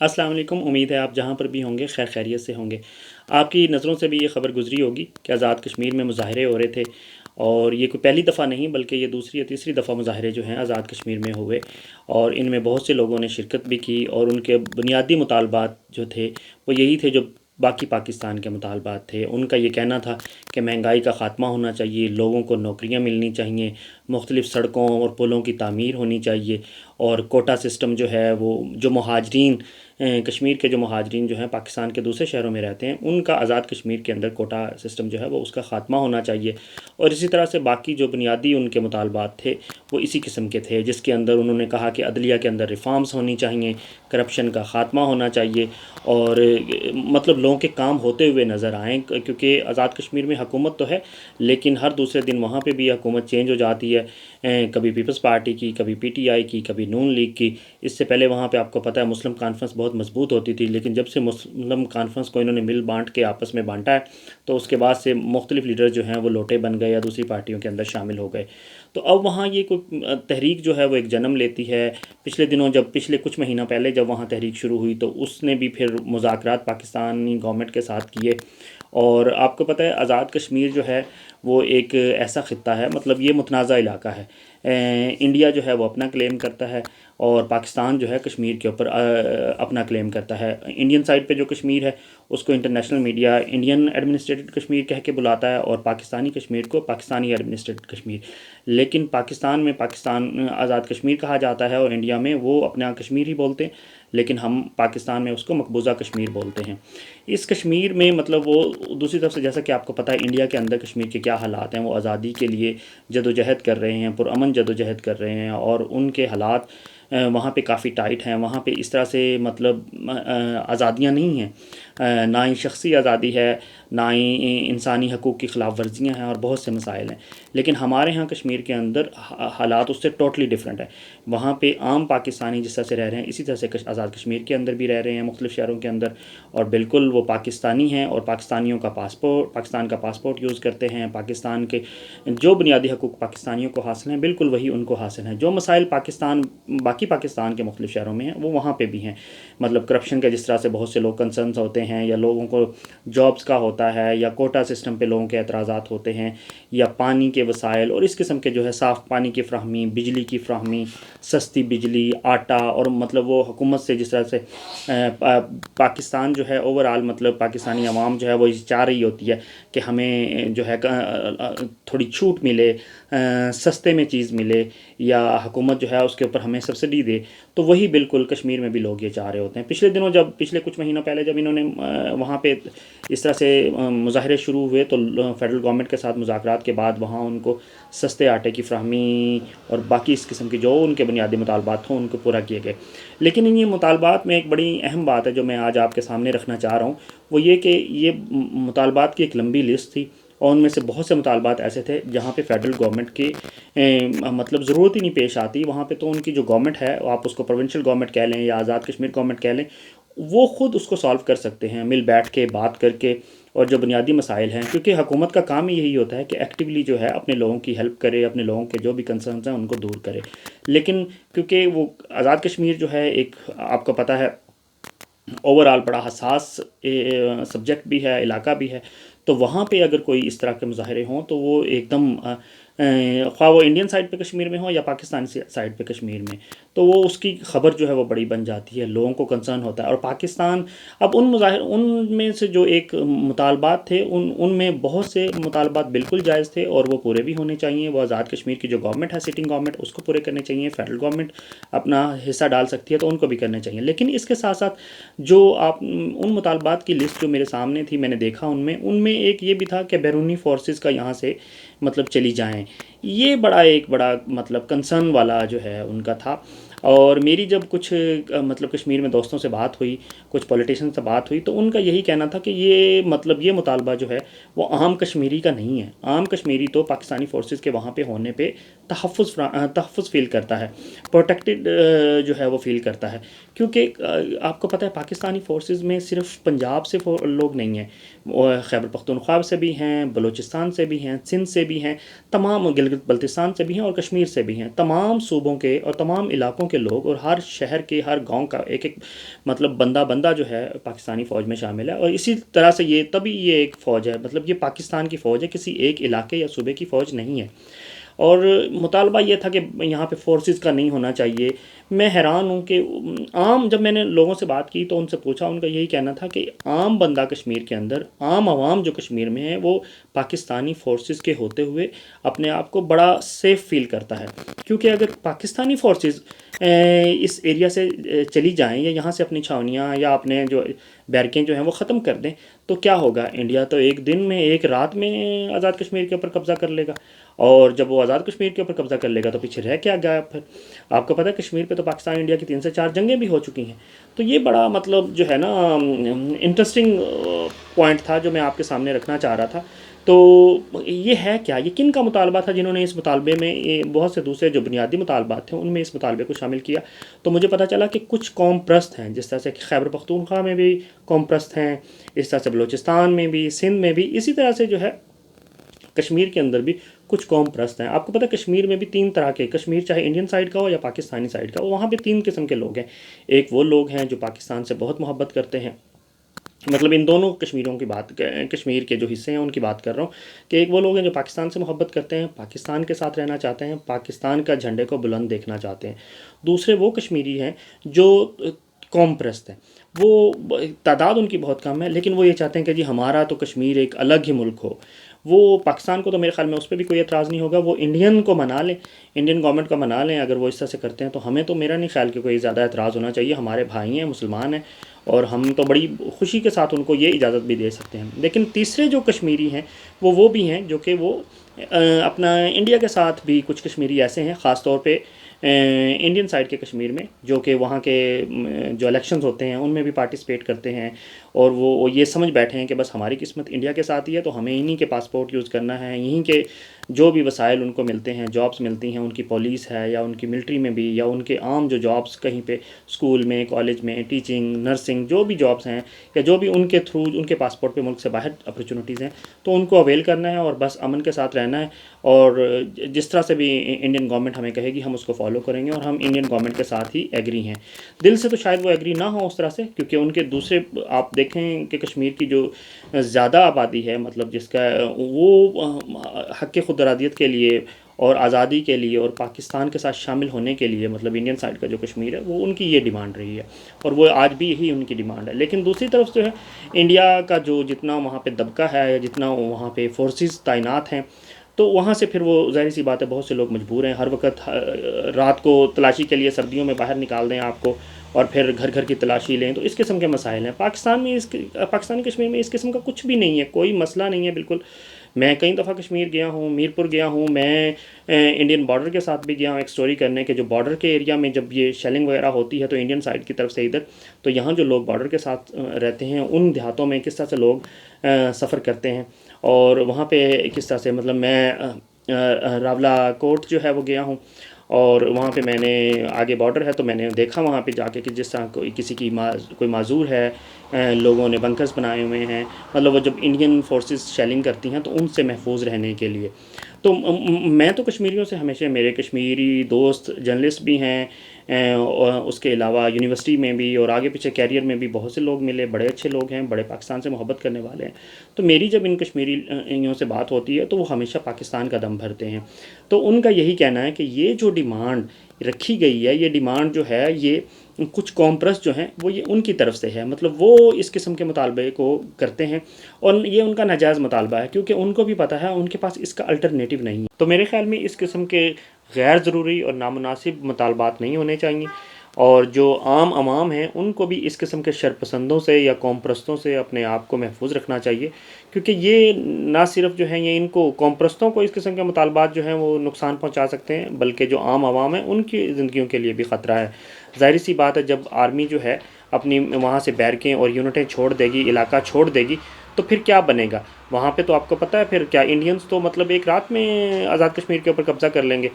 السلام علیکم، امید ہے آپ جہاں پر بھی ہوں گے خیر خیریت سے ہوں گے۔ آپ کی نظروں سے بھی یہ خبر گزری ہوگی کہ آزاد کشمیر میں مظاہرے ہو رہے تھے، اور یہ کوئی پہلی دفعہ نہیں بلکہ یہ دوسری یا تیسری دفعہ مظاہرے جو ہیں آزاد کشمیر میں ہوئے، اور ان میں بہت سے لوگوں نے شرکت بھی کی، اور ان کے بنیادی مطالبات جو تھے وہ یہی تھے جو باقی پاکستان کے مطالبات تھے۔ ان کا یہ کہنا تھا کہ مہنگائی کا خاتمہ ہونا چاہیے، لوگوں کو نوکریاں ملنی چاہیے، مختلف سڑکوں اور پلوں کی تعمیر ہونی چاہیے، اور کوٹا سسٹم جو ہے وہ جو مہاجرین کشمیر کے جو مہاجرین جو ہیں پاکستان کے دوسرے شہروں میں رہتے ہیں، ان کا آزاد کشمیر کے اندر کوٹا سسٹم جو ہے وہ اس کا خاتمہ ہونا چاہیے، اور اسی طرح سے باقی جو بنیادی ان کے مطالبات تھے وہ اسی قسم کے تھے، جس کے اندر انہوں نے کہا کہ عدلیہ کے اندر ریفارمز ہونی چاہیے، کرپشن کا خاتمہ ہونا چاہیے، اور مطلب لوگوں کے کام ہوتے ہوئے نظر آئیں، کیونکہ آزاد کشمیر میں حکومت تو ہے لیکن ہر دوسرے دن وہاں پہ بھی حکومت چینج ہو جاتی ہے، کبھی پیپلز پارٹی کی، کبھی پی ٹی آئی کی، کبھی نون لیگ کی۔ اس سے پہلے وہاں پہ آپ کو پتہ ہے مسلم کانفرنس بہت مضبوط ہوتی تھی، لیکن جب سے مسلم کانفرنس کو انہوں نے مل بانٹ کے آپس میں بانٹا ہے تو اس کے بعد سے مختلف لیڈر جو ہیں وہ لوٹے بن گئے یا دوسری پارٹیوں کے اندر شامل ہو گئے۔ تو اب وہاں یہ کوئی تحریک جو ہے وہ ایک جنم لیتی ہے۔ پچھلے دنوں پچھلے کچھ مہینہ پہلے جب وہاں تحریک شروع ہوئی تو اس نے بھی پھر مذاکرات پاکستانی گورنمنٹ کے ساتھ کیے، اور آپ کو پتہ ہے آزاد کشمیر جو ہے وہ ایک ایسا خطہ ہے، مطلب یہ متنازع علاقہ ہے۔ انڈیا جو ہے وہ اپنا کلیم کرتا ہے، اور پاکستان جو ہے کشمیر کے اوپر اپنا کلیم کرتا ہے۔ انڈین سائڈ پہ جو کشمیر ہے اس کو انٹرنیشنل میڈیا انڈین ایڈمنسٹریٹڈ کشمیر کہہ کے بلاتا ہے، اور پاکستانی کشمیر کو پاکستانی ایڈمنسٹریٹڈ کشمیر۔ لیکن پاکستان میں پاکستان آزاد کشمیر کہا جاتا ہے، اور انڈیا میں وہ اپنا کشمیر ہی بولتے ہیں، لیکن ہم پاکستان میں اس کو مقبوضہ کشمیر بولتے ہیں۔ اس کشمیر میں مطلب وہ دوسری طرف سے جیسا کہ آپ کو پتہ ہے انڈیا کے اندر کشمیر کے کیا حالات ہیں، وہ آزادی کے لیے جدوجہد کر رہے ہیں، پرامن جدوجہد کر رہے ہیں، اور ان کے حالات وہاں پہ کافی ٹائٹ ہیں۔ وہاں پہ اس طرح سے مطلب آزادیاں نہیں ہیں، نہ ہی شخصی آزادی ہے، نہ ہی انسانی حقوق کی خلاف ورزیاں ہیں، اور بہت سے مسائل ہیں۔ لیکن ہمارے ہاں کشمیر کے اندر حالات اس سے ٹوٹلی ڈفرینٹ ہیں۔ وہاں پہ عام پاکستانی جس طرح سے رہ رہے ہیں اسی طرح سے آزاد کشمیر کے اندر بھی رہ رہے ہیں، مختلف شہروں کے اندر، اور بالکل وہ پاکستانی ہیں، اور پاکستانیوں کا پاسپورٹ پاکستان کا پاسپورٹ یوز کرتے ہیں۔ پاکستان کے جو بنیادی حقوق پاکستانیوں کو حاصل ہیں بالکل وہی ان کو حاصل ہیں۔ جو مسائل باقی پاکستان کے مختلف شہروں میں ہیں وہ وہاں پہ بھی ہیں، مطلب کرپشن کا جس طرح سے بہت سے لوگ کنسرنس ہوتے ہیں، یا لوگوں کو جابز کا ہوتا ہے، یا کوٹا سسٹم پہ لوگوں کے اعتراضات ہوتے ہیں، یا پانی کے وسائل اور اس قسم کے جو ہے صاف پانی کی فراہمی، بجلی کی فراہمی، سستی بجلی، آٹا، اور مطلب وہ حکومت سے جس طرح سے پاکستان جو ہے اوورآل مطلب پاکستانی عوام جو ہے وہ چاہ رہی ہوتی ہے کہ ہمیں جو ہے تھوڑی چھوٹ ملے، سستے میں چیز ملے، یا حکومت جو ہے اس کے اوپر ہمیں سبسڈی دے، تو وہی بالکل کشمیر میں بھی لوگ یہ چاہ رہے ہوتے ہیں۔ پچھلے کچھ مہینوں پہلے جب انہوں نے وہاں پہ اس طرح سے مظاہرے شروع ہوئے تو فیڈرل گورنمنٹ کے ساتھ مذاکرات کے بعد وہاں ان کو سستے آٹے کی فراہمی اور باقی اس قسم کے جو ان کے بنیادی مطالبات ہوں ان کو پورا کیے گئے۔ لیکن ان یہ مطالبات میں ایک بڑی اہم بات ہے جو میں آج آپ کے سامنے رکھنا چاہ رہا ہوں، وہ یہ کہ یہ مطالبات کی ایک لمبی لسٹ تھی، اور ان میں سے بہت سے مطالبات ایسے تھے جہاں پہ فیڈرل گورنمنٹ کی مطلب ضرورت ہی نہیں پیش آتی۔ وہاں پہ تو ان کی جو گورنمنٹ ہے، آپ اس کو پروونشل گورنمنٹ کہہ لیں یا آزاد کشمیر گورنمنٹ کہہ لیں، وہ خود اس کو سالو کر سکتے ہیں مل بیٹھ کے، بات کر کے، اور جو بنیادی مسائل ہیں، کیونکہ حکومت کا کام ہی یہی ہوتا ہے کہ ایکٹیولی جو ہے اپنے لوگوں کی ہیلپ کرے، اپنے لوگوں کے جو بھی کنسرنز ہیں ان کو دور کرے۔ لیکن کیونکہ وہ آزاد کشمیر جو ہے ایک آپ کو پتہ ہے اوورآل بڑا حساس سبجیکٹ بھی ہے، علاقہ بھی ہے، تو وہاں پہ اگر کوئی اس طرح کے مظاہرے ہوں تو وہ ایک دم خواہ وہ انڈین سائڈ پہ کشمیر میں ہو یا پاکستانی سائڈ پہ کشمیر میں، تو وہ اس کی خبر جو ہے وہ بڑی بن جاتی ہے، لوگوں کو کنسرن ہوتا ہے۔ اور پاکستان اب ان میں سے جو ایک مطالبات تھے ان میں بہت سے مطالبات بالکل جائز تھے اور وہ پورے بھی ہونے چاہیے۔ وہ آزاد کشمیر کی جو گورنمنٹ ہے، سٹنگ گورنمنٹ، اس کو پورے کرنے چاہیے۔ فیڈرل گورنمنٹ اپنا حصہ ڈال سکتی ہے تو ان کو بھی کرنے چاہیے۔ لیکن اس کے ساتھ ساتھ جو ان مطالبات کی لسٹ جو میرے سامنے تھی، میں نے دیکھا ان میں ایک یہ بھی تھا کہ بیرونی فورسز کا یہاں سے مطلب چلی جائیں۔ یہ ایک بڑا مطلب کنسرن والا جو ہے ان کا تھا۔ اور میری جب کچھ مطلب کشمیر میں دوستوں سے بات ہوئی، کچھ پولیٹیشین سے بات ہوئی، تو ان کا یہی کہنا تھا کہ یہ مطالبہ جو ہے وہ عام کشمیری کا نہیں ہے۔ عام کشمیری تو پاکستانی فورسز کے وہاں پہ ہونے پہ تحفظ فیل کرتا ہے، پروٹیکٹڈ جو ہے وہ فیل کرتا ہے، کیونکہ آپ کو پتہ ہے پاکستانی فورسز میں صرف پنجاب سے لوگ نہیں ہیں، خیبر پختونخوا سے بھی ہیں، بلوچستان سے بھی ہیں، سندھ سے بھی ہیں، تمام گلگت بلتستان سے بھی ہیں، اور کشمیر سے بھی ہیں۔ تمام صوبوں کے اور تمام علاقوں کے لوگ اور ہر شہر کے ہر گاؤں کا ایک ایک مطلب بندہ جو ہے پاکستانی فوج میں شامل ہے، اور اسی طرح سے یہ ایک فوج ہے، مطلب یہ پاکستان کی فوج ہے، کسی ایک علاقے یا صوبے کی فوج نہیں ہے۔ اور مطالبہ یہ تھا کہ یہاں پہ فورسز کا نہیں ہونا چاہیے۔ میں حیران ہوں کہ عام، جب میں نے لوگوں سے بات کی تو ان سے پوچھا، ان کا یہی کہنا تھا کہ عام بندہ کشمیر کے اندر، عام عوام جو کشمیر میں ہے، وہ پاکستانی فورسز کے ہوتے ہوئے اپنے آپ کو بڑا سیف فیل کرتا ہے، کیونکہ اگر پاکستانی فورسز اس ایریا سے چلی جائیں یا یہاں سے اپنی چھاونیاں یا اپنے جو بیرکیں جو ہیں وہ ختم کر دیں تو کیا ہوگا؟ انڈیا تو ایک دن میں، ایک رات میں آزاد کشمیر کے اوپر قبضہ کر لے گا، اور جب وہ آزاد کشمیر کے اوپر قبضہ کر لے گا تو پیچھے رہ کیا گیا پھر؟ آپ کو پتہ ہے کشمیر پہ تو پاکستان انڈیا کی 3 سے 4 جنگیں بھی ہو چکی ہیں۔ تو یہ بڑا مطلب جو ہے نا انٹرسٹنگ پوائنٹ تھا جو میں آپ کے سامنے رکھنا چاہ رہا تھا۔ تو یہ ہے کیا، یہ کن کا مطالبہ تھا جنہوں نے اس مطالبے میں بہت سے دوسرے جو بنیادی مطالبات تھے ان میں اس مطالبے کو شامل کیا؟ تو مجھے پتہ چلا کہ کچھ قوم پرست ہیں، جس طرح سے خیبر پختونخوا میں بھی قوم پرست ہیں، اس طرح سے بلوچستان میں بھی، سندھ میں بھی، اسی طرح سے جو ہے کشمیر کے اندر بھی کچھ قوم پرست ہیں۔ آپ کو پتہ کشمیر میں بھی 3 طرح کے، کشمیر چاہے انڈین سائڈ کا ہو یا پاکستانی سائڈ کا ہو، وہاں پہ 3 قسم کے لوگ ہیں۔ ایک وہ لوگ ہیں جو پاکستان سے بہت محبت کرتے ہیں، مطلب ان دونوں کشمیروں کی بات، کشمیر کے جو حصے ہیں ان کی بات کر رہا ہوں، کہ ایک وہ لوگ ہیں جو پاکستان سے محبت کرتے ہیں، پاکستان کے ساتھ رہنا چاہتے ہیں، پاکستان کا جھنڈے کو بلند دیکھنا چاہتے ہیں۔ دوسرے وہ کشمیری ہیں جو قوم پرست ہیں، وہ تعداد ان کی بہت کم ہے، لیکن وہ یہ چاہتے ہیں کہ جی ہمارا تو کشمیر ایک الگ ہی ملک ہو۔ وہ پاکستان کو تو میرے خیال میں اس پہ بھی کوئی اعتراض نہیں ہوگا، وہ انڈین کو منا لیں، انڈین گورنمنٹ کا منا لیں، اگر وہ اس طرح سے کرتے ہیں تو ہمیں تو میرا نہیں خیال کہ کوئی زیادہ اعتراض ہونا چاہیے، ہمارے بھائی ہیں، مسلمان ہیں، اور ہم تو بڑی خوشی کے ساتھ ان کو یہ اجازت بھی دے سکتے ہیں۔ لیکن تیسرے جو کشمیری ہیں وہ بھی ہیں جو کہ وہ اپنا انڈیا کے ساتھ بھی، کچھ کشمیری ایسے ہیں خاص طور پہ انڈین سائڈ کے کشمیر میں، جو کہ وہاں کے جو الیکشنز ہوتے ہیں ان میں بھی پارٹیسپیٹ کرتے ہیں، اور وہ یہ سمجھ بیٹھے ہیں کہ بس ہماری قسمت انڈیا کے ساتھ ہی ہے تو ہمیں انہی کے پاسپورٹ یوز کرنا ہے، یہیں کے جو بھی وسائل ان کو ملتے ہیں، جابس ملتی ہیں، ان کی پولیس ہے یا ان کی ملٹری میں بھی، یا ان کے عام جو جابس کہیں پہ اسکول میں، کالج میں، ٹیچنگ، نرسنگ، جو بھی جابس ہیں یا جو بھی ان کے تھرو ان کے پاسپورٹ پہ ملک سے باہر اپرچونیٹیز ہیں، تو ان کو اویل کرنا ہے اور بس امن کے ساتھ رہنا ہے، اور جس طرح سے بھی انڈین گورنمنٹ ہمیں کہے گی ہم اس کو فالو کریں گے، اور ہم انڈین گورنمنٹ کے ساتھ ہی ایگری ہیں۔ دل سے تو شاید وہ ایگری نہ ہوں اس طرح سے، کیونکہ ان کے دوسرے، آپ دیکھیں کہ کشمیر کی جو زیادہ آبادی ہے، مطلب جس کا وہ حق خود ارادیت کے لیے اور آزادی کے لیے اور پاکستان کے ساتھ شامل ہونے کے لیے، مطلب انڈین سائڈ کا جو کشمیر ہے، وہ ان کی یہ ڈیمانڈ رہی ہے، اور وہ آج بھی یہی ان کی ڈیمانڈ ہے۔ لیکن دوسری طرف جو ہے انڈیا کا جو جتنا وہاں پہ دبکہ ہے یا جتنا وہاں پہ فورسز تعینات ہیں، تو وہاں سے پھر وہ ظاہر سی بات ہے بہت سے لوگ مجبور ہیں، ہر وقت رات کو تلاشی کے لیے سردیوں میں باہر نکال دیں آپ کو، اور پھر گھر گھر کی تلاشی لیں، تو اس قسم کے مسائل ہیں۔ پاکستانی کشمیر میں اس قسم کا کچھ بھی نہیں ہے، کوئی مسئلہ نہیں ہے بالکل۔ میں کئی دفعہ کشمیر گیا ہوں، میر پور گیا ہوں، میں انڈین بارڈر کے ساتھ بھی گیا ہوں ایک سٹوری کرنے کے، جو بارڈر کے ایریا میں جب یہ شیلنگ وغیرہ ہوتی ہے تو انڈین سائڈ کی طرف سے ادھر، تو یہاں جو لوگ بارڈر کے ساتھ رہتے ہیں ان دیہاتوں میں کس طرح سے لوگ سفر کرتے ہیں، اور وہاں پہ کس طرح سے، مطلب میں راولا کوٹ جو ہے وہ گیا ہوں، اور وہاں پہ میں نے آگے بارڈر ہے تو میں نے دیکھا وہاں پہ جا کے کہ جس طرح کسی کی کوئی معذور ہے، لوگوں نے بنکرز بنائے ہوئے ہیں، مطلب وہ جب انڈین فورسز شیلنگ کرتی ہیں تو ان سے محفوظ رہنے کے لیے۔ تو میں تو کشمیریوں سے ہمیشہ، میرے کشمیری دوست جرنلسٹ بھی ہیں، اور اس کے علاوہ یونیورسٹی میں بھی اور آگے پیچھے کیریئر میں بھی بہت سے لوگ ملے، بڑے اچھے لوگ ہیں، بڑے پاکستان سے محبت کرنے والے ہیں۔ تو میری جب ان کشمیریوں سے بات ہوتی ہے تو وہ ہمیشہ پاکستان کا دم بھرتے ہیں۔ تو ان کا یہی کہنا ہے کہ یہ جو ڈیمانڈ رکھی گئی ہے، یہ ڈیمانڈ جو ہے یہ کچھ قوم پرست جو ہیں وہ یہ ان کی طرف سے ہے، مطلب وہ اس قسم کے مطالبے کو کرتے ہیں، اور یہ ان کا ناجائز مطالبہ ہے، کیونکہ ان کو بھی پتہ ہے ان کے پاس اس کا الٹرنیٹو نہیں ہے۔ تو میرے خیال میں اس قسم کے غیر ضروری اور نامناسب مطالبات نہیں ہونے چاہیے، اور جو عام عوام ہیں ان کو بھی اس قسم کے شرپسندوں سے یا قوم پرستوں سے اپنے آپ کو محفوظ رکھنا چاہیے، کیونکہ یہ نہ صرف جو ہیں یہ ان کو، قوم پرستوں کو اس قسم کے مطالبات جو ہیں وہ نقصان پہنچا سکتے ہیں، بلکہ جو عام عوام ہیں ان کی زندگیوں کے لیے بھی خطرہ ہے۔ ظاہر سی بات ہے جب آرمی جو ہے اپنی وہاں سے بیرکیں اور یونٹیں چھوڑ دے گی، علاقہ چھوڑ دے گی، تو پھر کیا بنے گا وہاں پہ؟ تو آپ کو پتہ ہے پھر کیا، انڈینز تو مطلب ایک رات میں آزاد کشمیر کے اوپر قبضہ کر لیں گے۔